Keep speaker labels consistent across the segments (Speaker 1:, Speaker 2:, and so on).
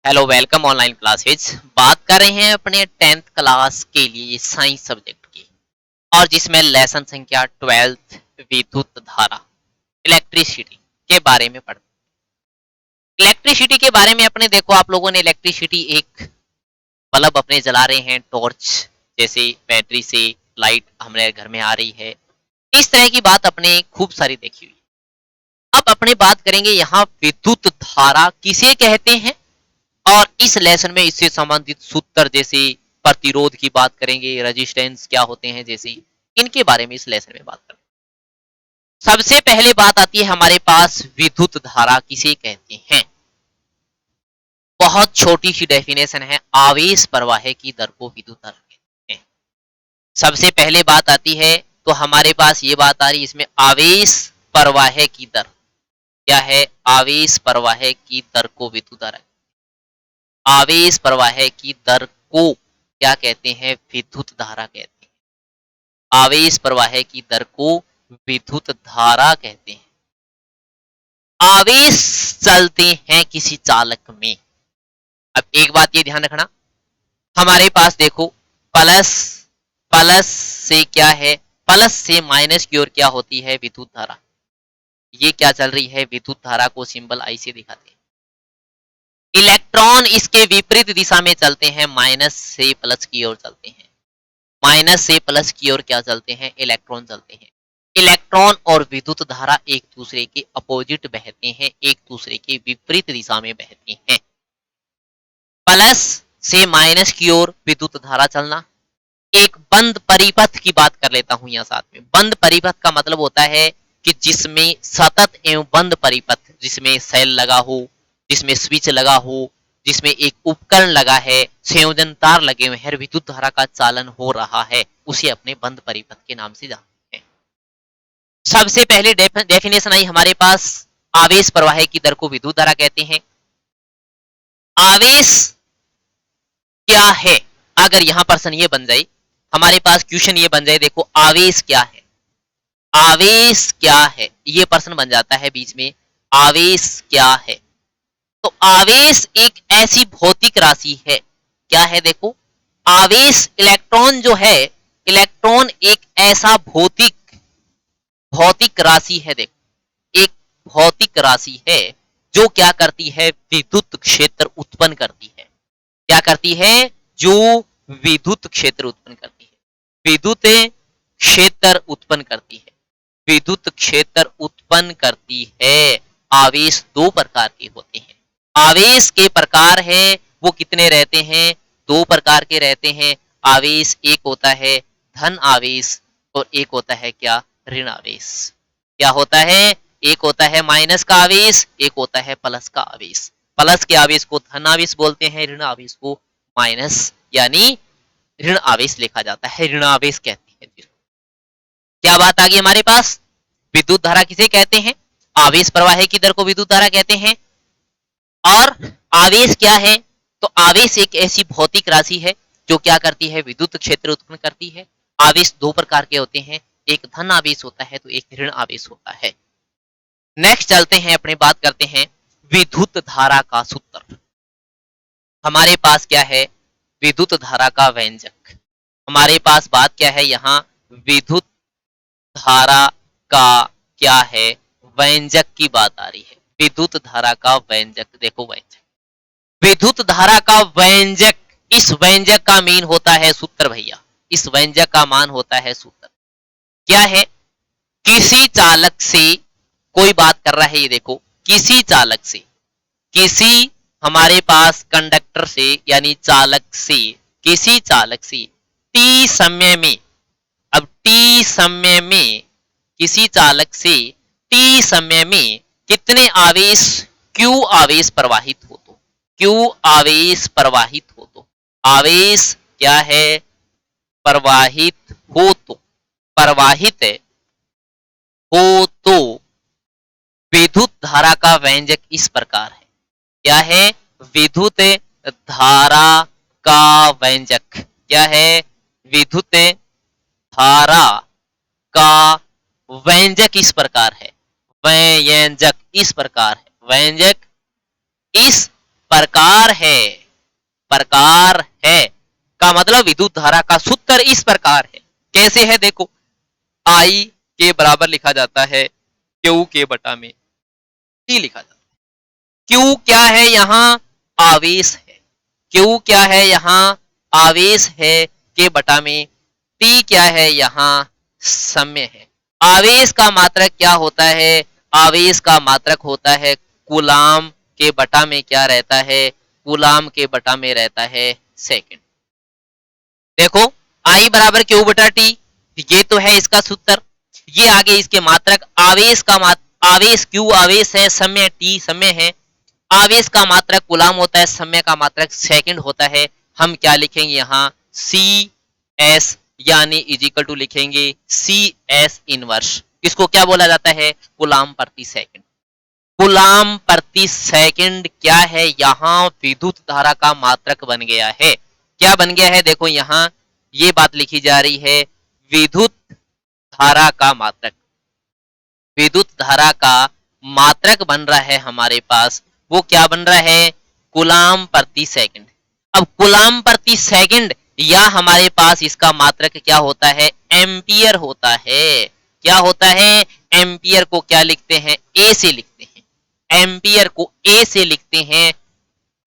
Speaker 1: Hello welcome online classes. बात कर रहे हैं अपने 10th क्लास के लिए साइंस सब्जेक्ट की, और जिसमें लेसन संख्या 12th विद्युत धारा इलेक्ट्रिसिटी के बारे में पढ़। इलेक्ट्रिसिटी के बारे में अपने देखो, आप लोगों ने इलेक्ट्रिसिटी एक बल्ब अपने जला रहे हैं, टॉर्च जैसे बैटरी से लाइट हमारे घर में आ रही है, इस तरह की बात अपने खूब सारी देखी हुई। अब अपने बात करेंगे यहाँ विद्युत धारा किसे कहते हैं, और इस लेसन में इससे संबंधित सूत्र जैसे प्रतिरोध की बात करेंगे, रेजिस्टेंस क्या होते हैं, जैसे इनके बारे में इस लेसन में बात करेंगे। सबसे पहले बात आती है हमारे पास विद्युत धारा किसे कहते हैं। बहुत छोटी सी डेफिनेशन है, आवेश प्रवाह की दर को विद्युत धारा कहते हैं। सबसे पहले बात आती है तो हमारे पास ये बात आ रही है, इसमें आवेश प्रवाह की दर क्या है, आवेश प्रवाह की दर को विद्युत धारा, आवेश प्रवाह की दर को क्या कहते हैं, विद्युत धारा कहते हैं। आवेश प्रवाह की दर को विद्युत धारा कहते हैं। आवेश चलते हैं किसी चालक में। अब एक बात ये ध्यान रखना, हमारे पास देखो प्लस प्लस से क्या है, प्लस से माइनस की ओर क्या होती है, विद्युत धारा। ये क्या चल रही है, विद्युत धारा को सिंबल आई से दिखाते हैं। इलेक्ट्रॉन इसके विपरीत दिशा में चलते हैं, माइनस से प्लस की ओर चलते हैं। माइनस से प्लस की ओर क्या चलते हैं, इलेक्ट्रॉन चलते हैं। इलेक्ट्रॉन और विद्युत धारा एक दूसरे के अपोजिट बहते हैं, एक दूसरे के विपरीत दिशा में बहते हैं। प्लस से माइनस की ओर विद्युत धारा चलना। एक बंद परिपथ की बात कर लेता हूं यहां साथ में। बंद परिपथ का मतलब होता है कि जिसमें सतत एवं बंद परिपथ, जिसमें सेल लगा हो, जिसमें स्विच लगा हो, जिसमें एक उपकरण लगा है, संयोजन तार लगे हुए हैं, विद्युत धारा का चालन हो रहा है, उसे अपने बंद परिपथ के नाम से जानते हैं। सबसे पहले डेफिनेशन आई हमारे पास, आवेश प्रवाह की दर को विद्युत धारा कहते हैं। आवेश क्या है, अगर यहां प्रश्न ये बन जाए, हमारे पास क्वेश्चन ये बन जाए, देखो आवेश क्या है, आवेश क्या है, ये प्रश्न बन जाता है बीच में, आवेश क्या है। तो आवेश एक ऐसी भौतिक राशि है, क्या है देखो, आवेश इलेक्ट्रॉन जो है, इलेक्ट्रॉन एक ऐसा भौतिक राशि है। देखो एक भौतिक राशि है जो क्या करती है, विद्युत क्षेत्र उत्पन्न करती है। क्या करती है, जो विद्युत क्षेत्र उत्पन्न करती है, विद्युत क्षेत्र उत्पन्न करती है, विद्युत क्षेत्र उत्पन्न करती है। आवेश दो प्रकार के होते हैं। आवेश के प्रकार है वो कितने रहते हैं, दो प्रकार के रहते हैं। आवेश एक होता है धन आवेश, और एक होता है क्या, ऋण आवेश। क्या होता है, एक होता है माइनस का आवेश, एक होता है प्लस का आवेश। प्लस के आवेश को धन आवेश बोलते हैं, ऋण आवेश को माइनस यानी ऋण आवेश लिखा जाता है, ऋण आवेश कहते हैं जिसको। क्या बात आ गई हमारे पास, विद्युत धारा किसे कहते हैं, आवेश प्रवाह की दर को विद्युत धारा कहते हैं। और आवेश क्या है, तो आवेश एक ऐसी भौतिक राशि है जो क्या करती है, विद्युत क्षेत्र उत्पन्न करती है। आवेश दो प्रकार के होते हैं, एक धन आवेश होता है तो एक ऋण आवेश होता है। नेक्स्ट चलते हैं, अपने बात करते हैं विद्युत धारा का सूत्र। हमारे पास क्या है, विद्युत धारा का व्यंजक। हमारे पास बात क्या है यहाँ, विद्युत धारा का क्या है, व्यंजक की बात आ रही है। विद्युत धारा का व्यंजक, देखो व्यंजक, विद्युत धारा का व्यंजक, इस व्यंजक का मीन होता है सूत्र भैया, इस व्यंजक का मान होता है सूत्र। क्या है, किसी चालक से कोई बात कर रहा है, ये देखो किसी चालक से, किसी हमारे पास कंडक्टर से यानी चालक से, किसी चालक से टी समय में, अब टी समय में किसी चालक से टी समय में कितने आवेश, क्यू आवेश प्रवाहित हो, तो क्यू आवेश प्रवाहित हो, तो आवेश क्या है, प्रवाहित हो, तो प्रवाहित हो तो विद्युत धारा का व्यंजक इस प्रकार है। क्या है, विद्युत धारा का व्यंजक क्या है, विद्युत धारा का व्यंजक इस प्रकार है, व्यंजक इस प्रकार है, व्यंजक इस प्रकार है, प्रकार है का मतलब विद्युत धारा का सूत्र इस प्रकार है। कैसे है देखो, आई के बराबर लिखा जाता है क्यू के बटा में टी लिखा जाता है। क्यू क्या है यहाँ, आवेश है। क्यू क्या है यहाँ, आवेश है के बटा में टी क्या है यहाँ, समय है। आवेश का मात्रक क्या होता है, आवेश का मात्रक होता है कूलाम के बटा में क्या रहता है, कूलाम के बटा में रहता है सेकंड। देखो आई बराबर क्यू बटा टी, ये तो है इसका सूत्र। ये आगे इसके मात्रक, आवेश का आवेश क्यू आवेश है, समय टी समय है। आवेश का मात्रक कूलाम होता है, समय का मात्रक सेकंड होता है। हम क्या लिखेंगे यहाँ, सी एस यानी इजिकल टू लिखेंगे सी एस इनवर्स। इसको क्या बोला जाता है, कूलाम प्रति सेकंड। कूलाम प्रति सेकंड क्या है, यहाँ विद्युत धारा का मात्रक बन गया है। क्या बन गया है, देखो यहाँ ये बात लिखी जा रही है, विद्युत धारा का मात्रक, विद्युत धारा का मात्रक बन रहा है हमारे पास। वो क्या बन रहा है, कूलाम प्रति सेकंड। अब कूलाम प्रति सेकंड या हमारे पास इसका मात्रक क्या होता है, एम्पियर होता है। क्या होता है, एम्पियर को क्या लिखते हैं, ए से लिखते हैं। एम्पियर को ए से लिखते हैं।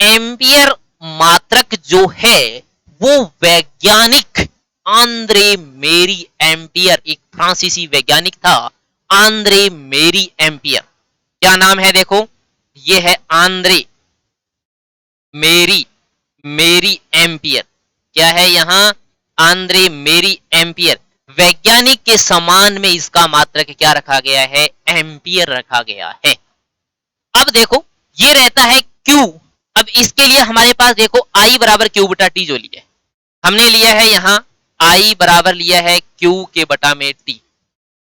Speaker 1: एम्पियर मात्रक जो है वो वैज्ञानिक आंद्रे मेरी एम्पियर, एक फ्रांसीसी वैज्ञानिक था आंद्रे मेरी एम्पियर। क्या नाम है देखो, ये है आंद्रे मेरी एम्पियर। क्या है यहाँ, आंद्रे मेरी एम्पियर। वैज्ञानिक के समान में इसका मात्रक क्या रखा गया है, एम्पियर रखा गया है। अब देखो ये रहता है क्यू। अब इसके लिए हमारे पास देखो आई बराबर क्यू बटा टी जो लिया है, हमने लिया है यहाँ आई बराबर लिया है क्यू के बटा में टी।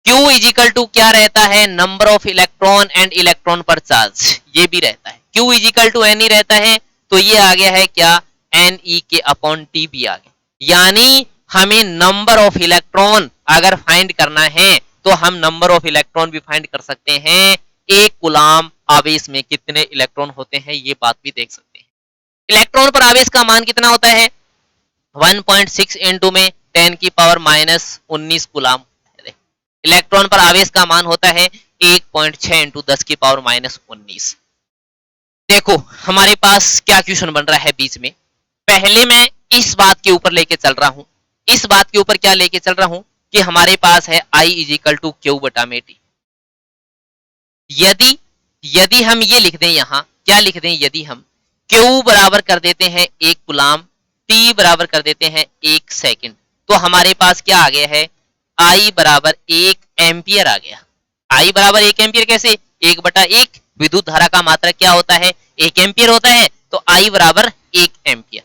Speaker 1: क्यू इजिकल टू क्या रहता है, number of electron and electron पर चार्ज, ये भी रहता है। क्यू इजिकल टू एन ही रहता है, तो ये आ गया है क्या, एन ई के अपॉन टी भी आ गया। यानी हमें नंबर ऑफ इलेक्ट्रॉन अगर फाइंड करना है तो हम नंबर ऑफ इलेक्ट्रॉन भी फाइंड कर सकते हैं। एक कूलाम आवेश में कितने इलेक्ट्रॉन होते हैं ये बात भी देख सकते हैं। इलेक्ट्रॉन पर आवेश का मान कितना होता है, 1.6 इंटू में 10 की पावर -19 कूलाम। इलेक्ट्रॉन पर आवेश का मान होता है 1.6 इंटू 10 की पावर -19। देखो हमारे पास क्या क्वेश्चन बन रहा है बीच में। पहले मैं इस बात के ऊपर लेके चल रहा हूं, इस बात के ऊपर क्या लेके चल रहा हूं कि हमारे पास है I इजिकल टू क्यू बटा में टी। यदि हम ये लिख दें, यहां क्या लिख दें, यदि हम क्यू बराबर कर देते हैं 1 कूलाम, टी बराबर कर देते हैं 1 सेकंड, तो हमारे पास क्या आ गया है, I बराबर 1 एम्पियर आ गया। I बराबर 1 एम्पियर कैसे, 1/1 विद्युत धारा का मात्रक क्या होता है, 1 एम्पियर होता है, तो I बराबर 1 एम्पियर।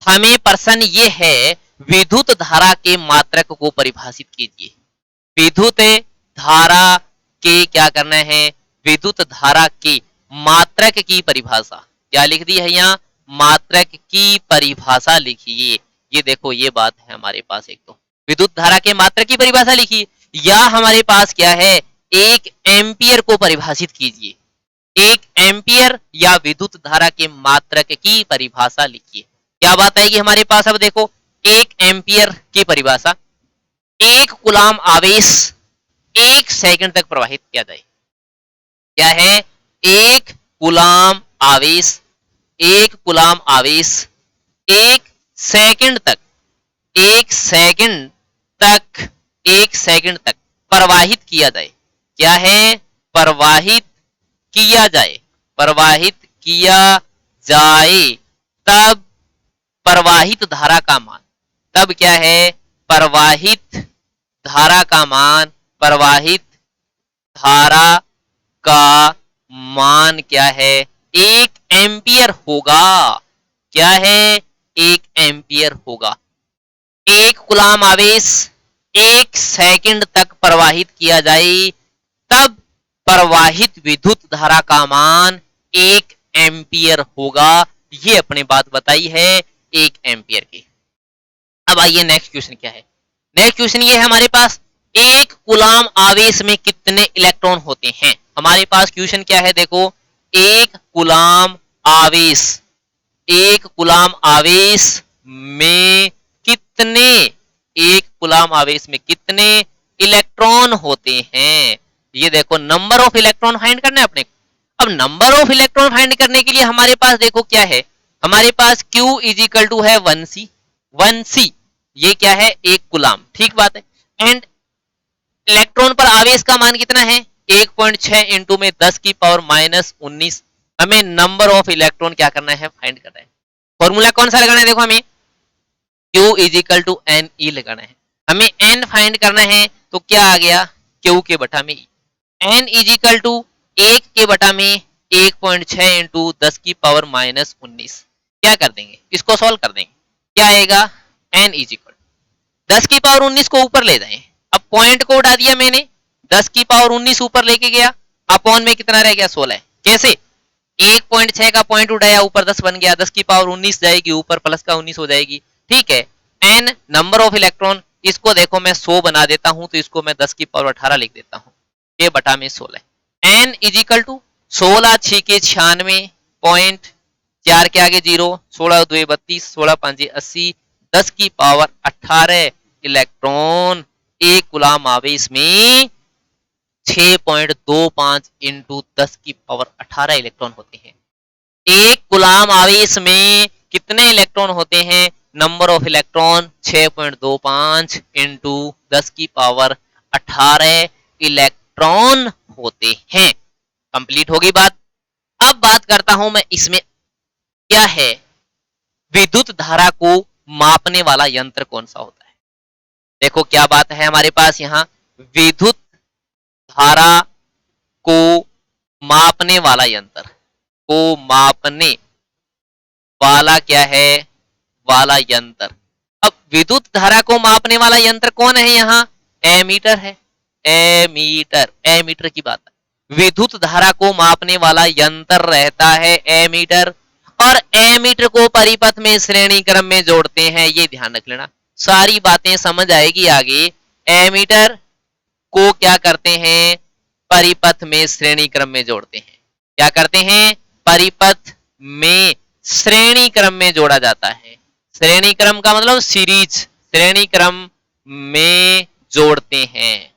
Speaker 1: हमें प्रश्न ये है विद्युत धारा के मात्रक को परिभाषित कीजिए। विद्युत धारा के क्या करना है, विद्युत धारा के मात्रक की परिभाषा क्या लिख दी है यहाँ, मात्रक की परिभाषा लिखिए। ये देखो ये बात है हमारे पास, एक तो विद्युत धारा के मात्रक की परिभाषा लिखिए, या हमारे पास क्या है 1 एम्पियर को परिभाषित कीजिए। 1 एम्पियर या विद्युत धारा के मात्रक की परिभाषा लिखिए। क्या बात आएगी हमारे पास, अब देखो 1 एम्पियर की परिभाषा, 1 कूलाम आवेश 1 सेकंड तक प्रवाहित किया जाए। क्या है, 1 कूलाम आवेश, 1 कूलाम आवेश 1 सेकंड तक, 1 सेकंड तक, 1 सेकंड तक प्रवाहित किया जाए। क्या है, प्रवाहित किया जाए, प्रवाहित किया जाए, तब प्रवाहित धारा का मान, तब क्या है, प्रवाहित धारा का मान, प्रवाहित धारा का मान क्या है, 1 एम्पियर होगा। क्या है, 1 एम्पियर होगा। 1 कूलाम आवेश 1 सेकंड तक प्रवाहित किया जाए, तब प्रवाहित विद्युत धारा का मान 1 एम्पियर होगा। ये अपने बात बताई है 1 एम्पियर की। अब आइए नेक्स्ट क्वेश्चन क्या है। नेक्स्ट क्वेश्चन ये है हमारे पास, 1 कूलाम आवेश में कितने इलेक्ट्रॉन होते हैं। हमारे पास क्वेश्चन क्या है देखो, 1 कूलाम आवेश एक कूलाम आवेश में कितने, एक कूलाम आवेश में कितने इलेक्ट्रॉन होते हैं। ये देखो नंबर ऑफ इलेक्ट्रॉन फाइंड करना है अपने को। अब नंबर ऑफ इलेक्ट्रॉन फाइंड करने के लिए हमारे पास देखो क्या है, हमारे पास Q इज इक्वल टू है 1C। 1C ये क्या है, एक कूलाम, ठीक बात है। एंड इलेक्ट्रॉन पर आवेश का मान कितना है, 1.6 इंटू में 10 की पावर माइनस 19। हमें नंबर ऑफ इलेक्ट्रॉन क्या करना है, फाइंड करना है। फॉर्मूला कौन सा लगाना है, देखो हमें Q is equal to N E लगाना है। हमें n फाइंड करना है तो क्या आ गया, Q के बटा में E। n is equal to 1 के बटा में 1.6 इंटू 10 की पावर माइनस 19। क्या कर देंगे, इसको सॉल्व कर देंगे, क्या आएगा, n इज इक्वल 10 की पावर 19 को ऊपर ले जाएं। अब पॉइंट को उठा दिया मैंने, 10 की पावर 19 ऊपर लेके गया, अपॉन में कितना रह गया, 16। कैसे, 1.6 का पॉइंट उठाया, ऊपर 10 बन गया, 10 की पावर 19 जाएगी, ऊपर प्लस का 19 हो जाएगी, ठीक है। n नंबर ऑफ इलेक्ट्रॉन, इसको देखो मैं 100 बना देता हूं, तो इसको मैं 10 की पावर 18 लिख देता हूं, ये बटा में 16। n इज इक्वल टू 16 6 के 96 पॉइंट, 4 के आगे 0, 16 2 32, 16 5 80, 10 की पावर 18 इलेक्ट्रॉन एक कूलाम आवेश में 6.25 इंटू 10 की पावर 18 इलेक्ट्रॉन होते हैं। एक कूलाम आवेश में कितने इलेक्ट्रॉन होते हैं, नंबर ऑफ इलेक्ट्रॉन 6.25 इंटू 10 की पावर 18 इलेक्ट्रॉन होते हैं। कंप्लीट होगी बात। अब बात करता हूं मैं इसमें क्या है, विद्युत धारा को मापने वाला यंत्र कौन सा होता है। देखो क्या बात है हमारे पास यहाँ, विद्युत धारा को मापने वाला यंत्र, को मापने वाला क्या है, वाला यंत्र। अब विद्युत धारा को मापने वाला यंत्र कौन है, यहाँ एमीटर है। एमीटर, एमीटर की बात है, विद्युत धारा को मापने वाला यंत्र रहता है एमीटर। और एमीटर को परिपथ में श्रेणी क्रम में जोड़ते हैं, ये ध्यान रख लेना, सारी बातें समझ आएगी आगे। एमीटर को क्या करते हैं, परिपथ में श्रेणी क्रम में जोड़ते हैं। क्या करते हैं, परिपथ में श्रेणी क्रम में जोड़ा जाता है। श्रेणी क्रम का मतलब सीरीज, श्रेणी क्रम में जोड़ते हैं,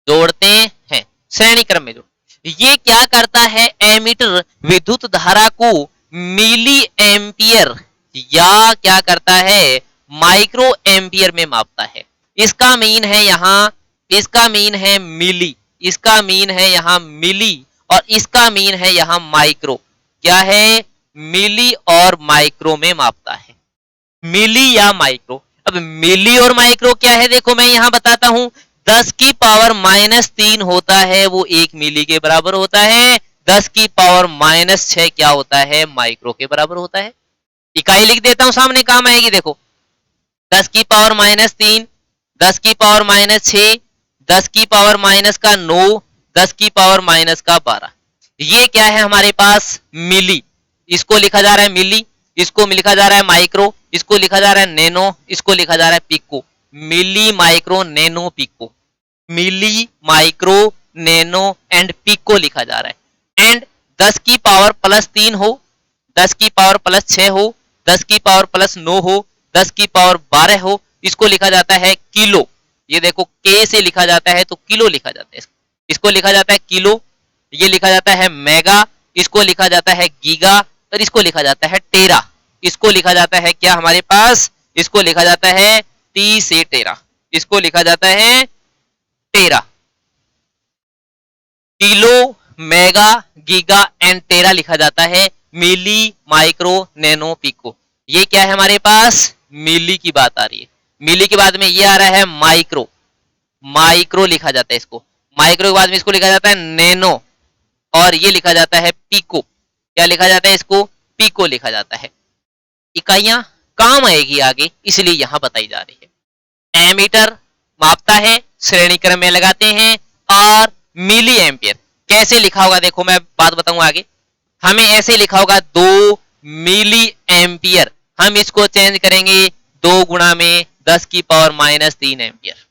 Speaker 1: जोड़ते हैं, श्रेणी क्रम में जोड़। ये क्या करता है, एमीटर विद्युत धारा को मिली एम्पियर या क्या करता है, माइक्रो एम्पियर में मापता है। इसका मीन है यहाँ, इसका मीन है मिली, इसका मीन है यहाँ मिली, और इसका मीन है यहाँ माइक्रो। क्या है, मिली और माइक्रो में मापता है, मिली या माइक्रो। अब मिली और माइक्रो क्या है, देखो मैं यहाँ बताता हूं। 10 की पावर माइनस 3 होता है, वो 1 मिली के बराबर होता है। 10 की पावर माइनस 6 क्या होता है, माइक्रो के बराबर होता है। इकाई लिख देता हूं, सामने काम आएगी। देखो 10 की पावर माइनस 3, 10 की पावर माइनस 6, 10 की पावर माइनस का 9, 10 की पावर माइनस का 12। ये क्या है हमारे पास, मिली। इसको लिखा जा रहा है मिली, इसको लिखा जा रहा है माइक्रो, इसको लिखा जा रहा है नैनो, इसको लिखा जा रहा है pico. Milli, micro, nano, pico. Milli, micro, nano and pico लिखा जा रहा है। एंड 10 की पावर प्लस 3 हो, 10 की पावर प्लस 6 हो, 10 की पावर प्लस 9 हो, 10 की पावर 12 हो, इसको लिखा जाता है किलो। ये देखो के से लिखा जाता है तो किलो लिखा जाता है, इसको लिखा जाता है किलो। ये लिखा जाता है मेगा, इसको लिखा जाता है गीगा, और इसको लिखा जाता है टेरा। इसको लिखा जाता है क्या हमारे पास, इसको लिखा जाता है टी से टेरा, इसको लिखा जाता है टेरा। किलो, मेगा, गीगा एंड टेरा लिखा जाता है, मिली, माइक्रो, नैनो, पिको। ये क्या है हमारे पास, मिली की बात आ रही है। मिली के बाद में ये आ रहा है माइक्रो, माइक्रो लिखा जाता है इसको। माइक्रो के बाद में इसको लिखा जाता है नैनो, और ये लिखा जाता है पिको। क्या लिखा जाता है इसको, पिको लिखा जाता है। इकाइयां काम आएगी आगे, इसलिए यहां बताई जा रही है। एमीटर मापता है, श्रेणी क्रम में लगाते हैं। और मिली एम्पियर कैसे लिखा होगा, देखो मैं बात बताऊंगा आगे। हमें ऐसे लिखा होगा 2 मिली एम्पियर, हम इसको चेंज करेंगे 2 गुणा में 10 की पावर माइनस 3 एम्पियर।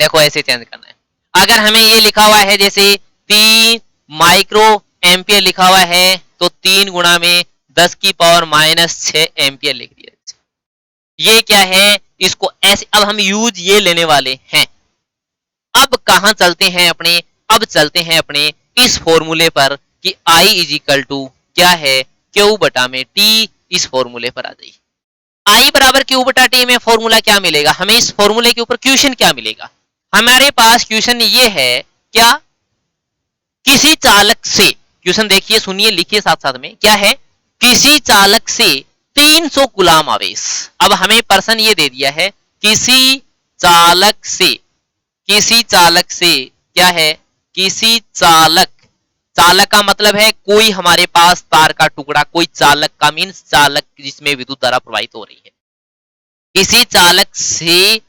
Speaker 1: देखो ऐसे चेंज करना है। अगर हमें ये लिखा हुआ है जैसे 3 माइक्रो एम्पियर लिखा हुआ है, तो 3 गुणा में 10 की पावर -6 एम्पियर लिख दिया। ये क्या है, इसको ऐसे अब हम यूज ये लेने वाले हैं। अब कहां चलते हैं अपने, अब चलते हैं अपने इस फॉर्मूले पर कि I इज इक्वल टू क्या है, Q बटा में T। इस फॉर्मूले पर आ जाइए। I बराबर Q बटा T में फॉर्मूला क्या मिलेगा हमें, इस फॉर्मूले के ऊपर क्वेश्चन क्या मिलेगा हमारे पास। क्वेश्चन ये है क्या, किसी चालक से, क्वेश्चन देखिए सुनिए लिखिए साथ साथ में, क्या है, किसी चालक से 300 गुलाम आवेश। अब हमें पर्सन ये दे दिया है, किसी चालक से, किसी चालक से क्या है, किसी चालक, चालक का मतलब है कोई हमारे पास तार का टुकड़ा, कोई चालक का मीन्स चालक जिसमें विद्युत धारा प्रवाहित हो रही है। किसी चालक से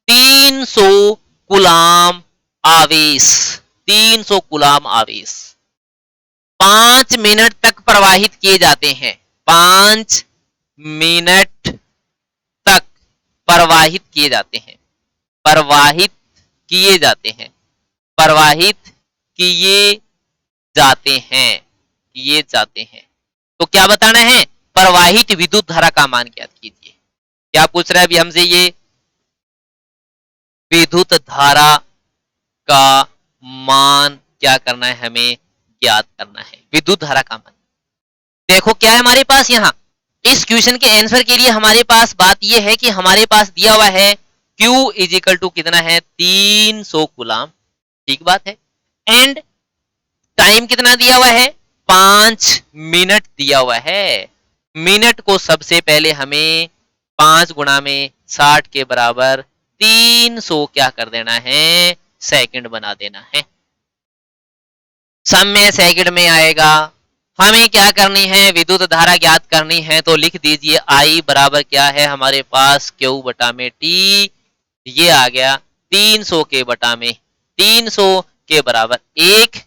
Speaker 1: 300 गुलाम आवेश, 300 गुलाम आवेश 5 मिनट तक प्रवाहित किए जाते हैं। 5 मिनट तक प्रवाहित किए जाते हैं, प्रवाहित किए जाते हैं, प्रवाहित किए जाते हैं, किए जाते हैं। तो क्या बताना है, प्रवाहित विद्युत धारा का मान ज्ञात कीजिए। क्या पूछ रहा है अभी हमसे, ये विद्युत धारा का मान क्या करना है, हमें ज्ञात करना है विद्युत धारा का मान। देखो क्या है हमारे पास यहाँ, इस क्वेश्चन के आंसर के लिए हमारे पास बात यह है कि हमारे पास दिया हुआ है Q इज इक्वल टू कितना है, 300 गुलाम, ठीक बात है। एंड टाइम कितना दिया हुआ है, 5 मिनट दिया हुआ है। मिनट को सबसे पहले हमें 5 गुणा में 60 के बराबर 300 क्या कर देना है, सेकंड बना देना है। समय सेकंड में आएगा। हमें क्या करनी है, विद्युत धारा ज्ञात करनी है, तो लिख दीजिए I बराबर क्या है हमारे पास, Q बटा में T। ये आ गया 300 के बटा में 300 के बराबर 1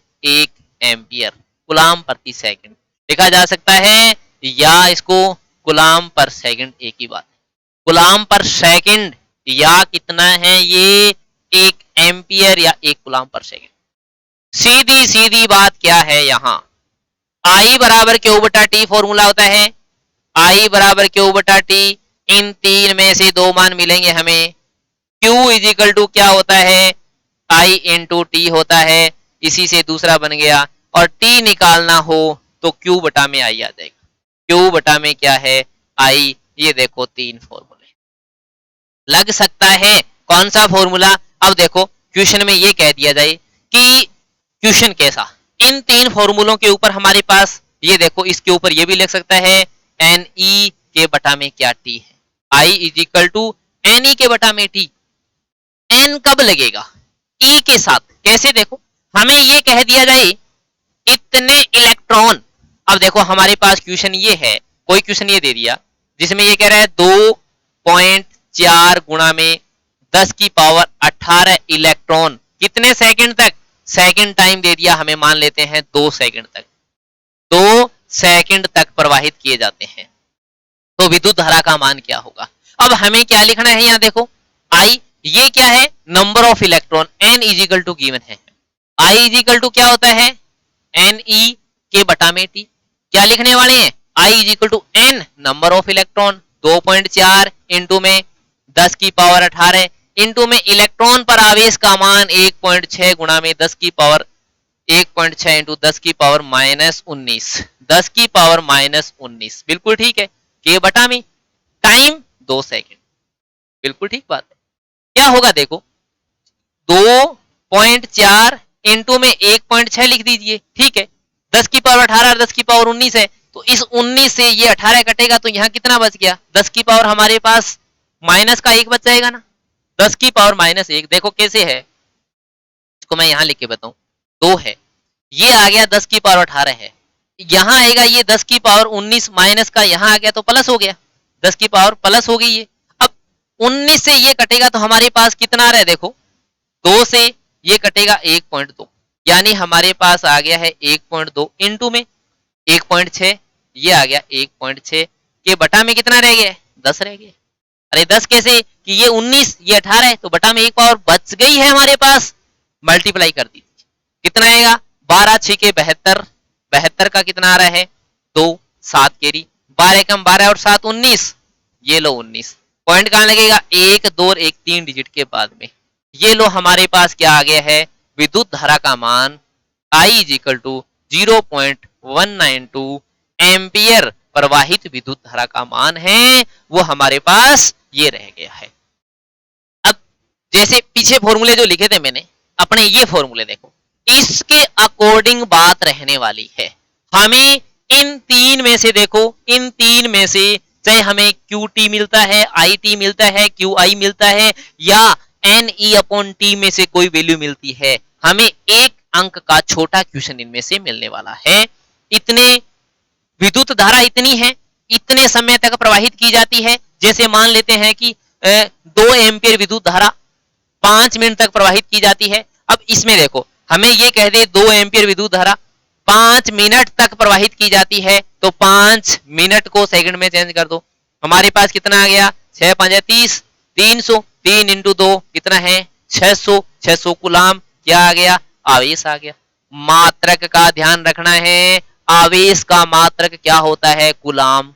Speaker 1: एम्पियर गुलाम प्रति सेकंड लिखा जा सकता है, या इसको गुलाम पर सेकंड, एक ही बात है। गुलाम पर सेकंड या कितना है ये, 1 एम्पियर या 1 गुलाम पर सेकंड। सीधी सीधी बात क्या है यहाँ, I बराबर Q बटा T फॉर्मूला होता है। I बराबर Q बटा T, इन तीन में से 2 मान मिलेंगे हमें। Q इज इक्वल टू क्या होता है, I इंटू T होता है, इसी से दूसरा बन गया। और T निकालना हो तो Q बटा में I आ जाएगा। Q बटा में क्या है, I। ये देखो 3 फॉर्मूले लग सकता है। कौन सा फॉर्मूला, अब देखो क्वेश्चन में ये कह दिया जाए कि क्वेश्चन कैसा, इन 3 फॉर्मूलों के ऊपर हमारे पास ये देखो, इसके ऊपर ये भी लिख सकता है NE के बटा में क्या T है, I is equal to NE के बटा में T। N कब लगेगा, E के साथ। कैसे, देखो हमें ये कह दिया जाए इतने इलेक्ट्रॉन। अब देखो हमारे पास क्वेश्चन ये है, कोई क्वेश्चन ये दे दिया जिसमें ये कह रहा है 2.4 गुणा में 10 की पावर 18 इलेक्ट्रॉन कितने सेकंड तक, सेकंड टाइम दे दिया हमें, मान लेते हैं 2 सेकंड तक, 2 सेकंड तक प्रवाहित किए जाते हैं। तो विद्युत धारा का मान क्या होगा। अब हमें क्या लिखना है यहाँ देखो, I ये क्या है, number of electron, N is equal to given है। I इज इक्वल टू क्या होता है, NE के बटा में T। क्या लिखने वाले हैं, I is equal to N number of electron, 2.4 into में 10 की पावर 18 इंटू में इलेक्ट्रॉन पर आवेश का मान 1.6 गुणा में 10 की पावर 1.6 इंटू 10 की पावर -19, 10 की पावर -19, बिल्कुल ठीक है। के बटा में टाइम 2 सेकंड, बिल्कुल ठीक बात है। क्या होगा देखो, 2.4 इंटू में 1.6 लिख दीजिए, ठीक है। 10 की पावर 18, 10 की पावर 19 है, तो इस 19 से ये 18 कटेगा तो यहाँ कितना बच गया, 10 की पावर हमारे पास माइनस का 1 बच जाएगा ना, 10 की पावर -1। देखो कैसे है, इसको मैं यहाँ लिख के बताऊं, 2 है, ये आ गया 10 की पावर 18 है, यहाँ आएगा ये 10 की पावर 19 माइनस का यहाँ आ गया तो प्लस हो गया, 10 की पावर प्लस हो गई है। अब 19 से ये कटेगा तो हमारे पास कितना आ रहा है, देखो 2 से ये कटेगा 1.2, यानी हमारे पास आ गया है 1.2 इंटू में 1.6, ये आ गया 1.6 के बटा में कितना रह गया, 10 रह गया। अरे 10 कैसे कि ये 19 ये 18 है, तो बटा में 1 पावर बच गई है हमारे पास, मल्टीप्लाई कर दीजिए, कितना आएगा 12 6 के 72, 72 का कितना आ रहा है 2 7 कैरी, 12 कम 12 और 7 19, ये लो 19। पॉइंट कहां लगेगा? 1 2 और 1 3 डिजिट के बाद में। ये लो हमारे पास क्या आ गया है? विद्युत धारा का मान I is equal to 0.192 ampere प्रवाहित विद्युत धारा का मान है, वो हमारे पास ये रह गया है। अब जैसे पीछे फॉर्मूले जो लिखे थे मैंने, अपने ये फॉर्मूले देखो, इसके अकॉर्डिंग बात रहने वाली है। हमें इन तीन में से देखो, इन तीन में से चाहे हमें QT मिलता है, IT मिलता है, QI मिलता है, या NE/T में से कोई वैल्यू मिलती है, हमें एक अंक का छोटा क्वेश्चन इनमें से मिलने वाला है। इतने विद्युत धारा इतनी है, इतने समय तक प्रवाहित की जाती है। जैसे मान लेते हैं कि 2 एम्पियर विद्युत धारा 5 मिनट तक प्रवाहित की जाती है। अब इसमें देखो, हमें ये कह दे 2 एम्पियर विद्युत धारा 5 मिनट तक प्रवाहित की जाती है, तो 5 मिनट को सेकंड में चेंज कर दो। हमारे पास कितना आ गया? 6 5 30, 300, 3 इंटू 2 कितना है? 600, 600 कूलाम। क्या आ गया? आवेश आ गया। मात्रक का ध्यान रखना है, आवेश का मात्रक क्या होता है? कूलाम।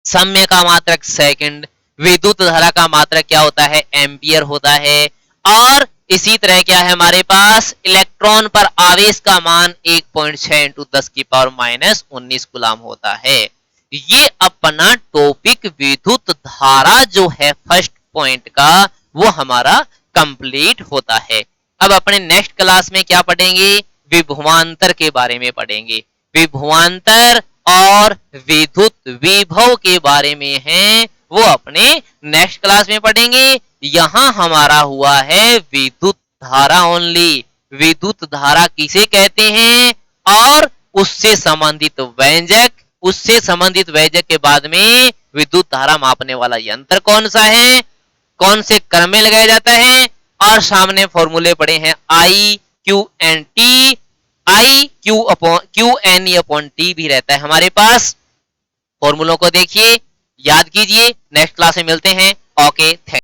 Speaker 1: समय का मात्रक सेकंड, विद्युत धारा का मात्रक क्या होता है? एम्पियर होता है। और इसी तरह क्या है हमारे पास? इलेक्ट्रॉन पर आवेश का मान 1.6 इंटू 10 की पावर माइनस 19 कूलाम होता है। ये अपना टॉपिक विद्युत धारा जो है फर्स्ट पॉइंट का, वो हमारा कंप्लीट होता है। अब अपने नेक्स्ट क्लास में क्या पढ़ेंगे? विभवांतर के बारे में पढ़ेंगे। विभवांतर और विद्युत विभव के बारे में है, वो अपने नेक्स्ट क्लास में पढ़ेंगे। यहां हमारा हुआ है विद्युत धारा ओनली। विद्युत धारा किसे कहते हैं और उससे संबंधित व्यंजक, उससे संबंधित व्यंजक के बाद में विद्युत धारा मापने वाला यंत्र कौन सा है, कौन से क्रम में लगाया जाता है, और सामने फॉर्मूले पड़े हैं IQNT, IQNE/T भी रहता है हमारे पास। फॉर्मूलों को देखिए, याद कीजिए। नेक्स्ट क्लास में मिलते हैं। Okay, thank